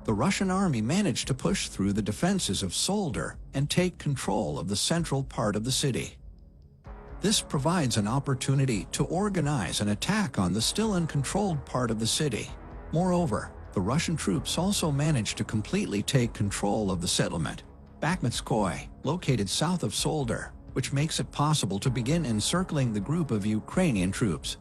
the Russian army managed to push through the defenses of Soledar and take control of the central part of the city. This provides an opportunity to organize an attack on the still uncontrolled part of the city. Moreover, the Russian troops also managed to completely take control of the settlement, Bakhmutskoye, located south of Soledar, which makes it possible to begin encircling the group of Ukrainian troops.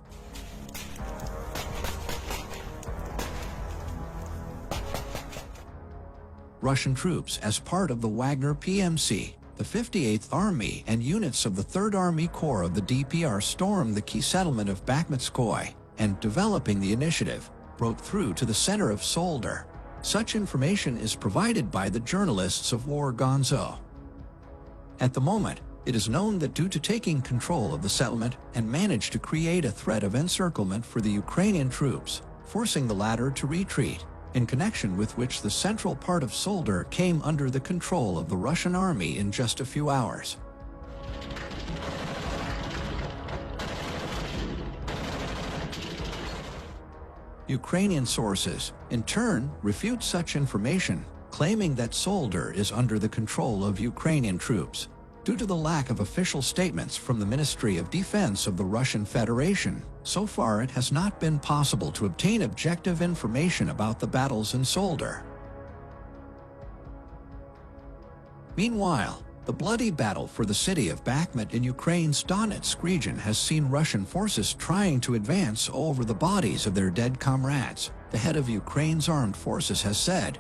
Russian troops as part of the Wagner PMC, the 58th Army and units of the 3rd Army Corps of the DPR stormed the key settlement of Bakhmutskoye and, developing the initiative, broke through to the center of Soledar. Such information is provided by the journalists of War Gonzo. At the moment, it is known that due to taking control of the settlement and managed to create a threat of encirclement for the Ukrainian troops, forcing the latter to retreat, in connection with which the central part of Soledar came under the control of the Russian army in just a few hours. Ukrainian sources, in turn, refute such information, claiming that Soledar is under the control of Ukrainian troops. Due to the lack of official statements from the Ministry of Defense of the Russian Federation, so far it has not been possible to obtain objective information about the battles in Soledar. Meanwhile, the bloody battle for the city of Bakhmut in Ukraine's Donetsk region has seen Russian forces trying to advance over the bodies of their dead comrades, the head of Ukraine's armed forces has said.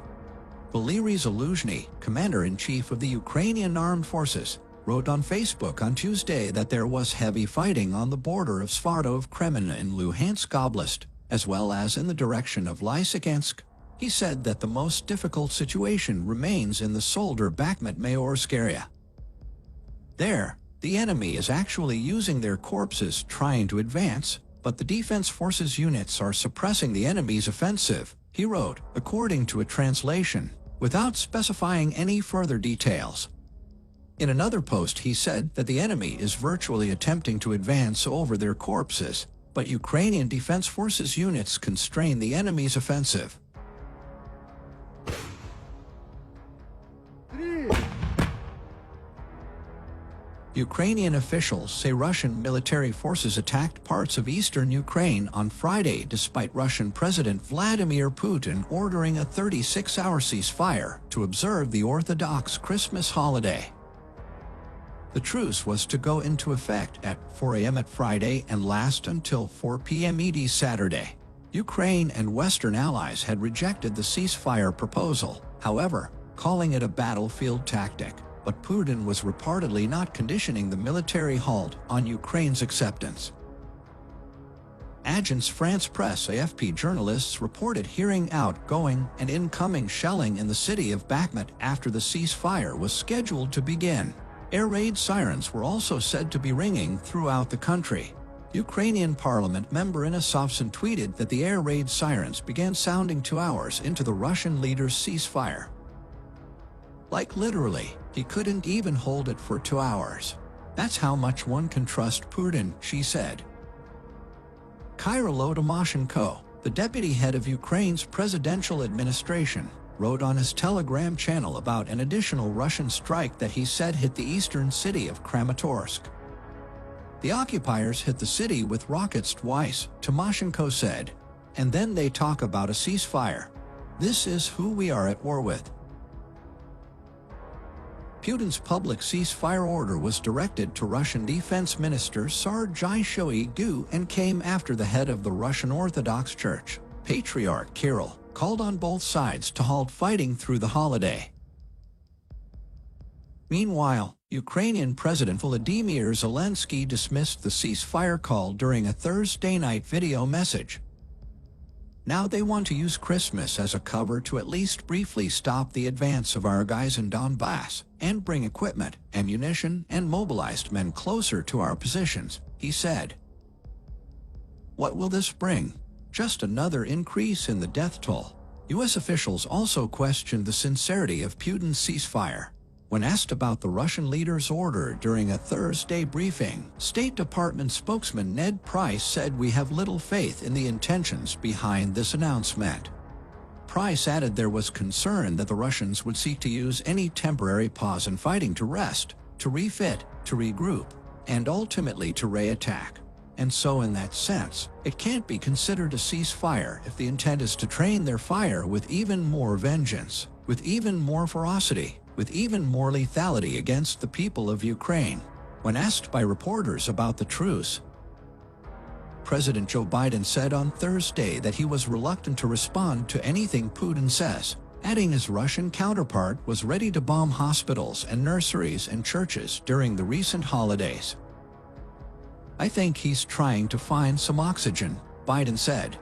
Valery Zaluzhny, commander-in-chief of the Ukrainian armed forces, wrote on Facebook on Tuesday that there was heavy fighting on the border of Sverdlov-Kremenna in Luhansk Oblast, as well as in the direction of Lysychansk. He said that the most difficult situation remains in the Soledar-Bakhmut-Mayorsk area. There, the enemy is actually using their corpses trying to advance, but the defense forces units are suppressing the enemy's offensive, he wrote, according to a translation, without specifying any further details. In another post he said that the enemy is virtually attempting to advance over their corpses, but Ukrainian Defense Forces units constrain the enemy's offensive. Ukrainian officials say Russian military forces attacked parts of eastern Ukraine on Friday despite Russian President Vladimir Putin ordering a 36-hour ceasefire to observe the Orthodox Christmas holiday. The truce was to go into effect at 4 a.m. at Friday and last until 4 p.m. ET Saturday. Ukraine and Western allies had rejected the ceasefire proposal, however, calling it a battlefield tactic, but Putin was reportedly not conditioning the military halt on Ukraine's acceptance. Agence France Presse AFP journalists reported hearing outgoing and incoming shelling in the city of Bakhmut after the ceasefire was scheduled to begin. Air raid sirens were also said to be ringing throughout the country. Ukrainian parliament member Inna Sovsun tweeted that the air raid sirens began sounding 2 hours into the Russian leader's ceasefire. Like literally, he couldn't even hold it for 2 hours. That's how much one can trust Putin, she said. Kyrylo Tymoshenko, the deputy head of Ukraine's presidential administration, wrote on his Telegram channel about an additional Russian strike that he said hit the eastern city of Kramatorsk. The occupiers hit the city with rockets twice, Tymoshenko said, and then they talk about a ceasefire. This is who we are at war with. Putin's public ceasefire order was directed to Russian Defense Minister Sergei Shoigu and came after the head of the Russian Orthodox Church, Patriarch Kirill, called on both sides to halt fighting through the holiday. Meanwhile, Ukrainian President Volodymyr Zelensky dismissed the ceasefire call during a Thursday night video message. Now they want to use Christmas as a cover to at least briefly stop the advance of our guys in Donbass and bring equipment, ammunition, and mobilized men closer to our positions, he said. What will this bring? Just another increase in the death toll. U.S. officials also questioned the sincerity of Putin's ceasefire. When asked about the Russian leader's order during a Thursday briefing, State Department spokesman Ned Price said we have little faith in the intentions behind this announcement. Price added there was concern that the Russians would seek to use any temporary pause in fighting to rest, to refit, to regroup, and ultimately to re-attack. And so in that sense, it can't be considered a ceasefire if the intent is to train their fire with even more vengeance, with even more ferocity, with even more lethality against the people of Ukraine. When asked by reporters about the truce, President Joe Biden said on Thursday that he was reluctant to respond to anything Putin says, adding his Russian counterpart was ready to bomb hospitals and nurseries and churches during the recent holidays. "I think he's trying to find some oxygen," Biden said.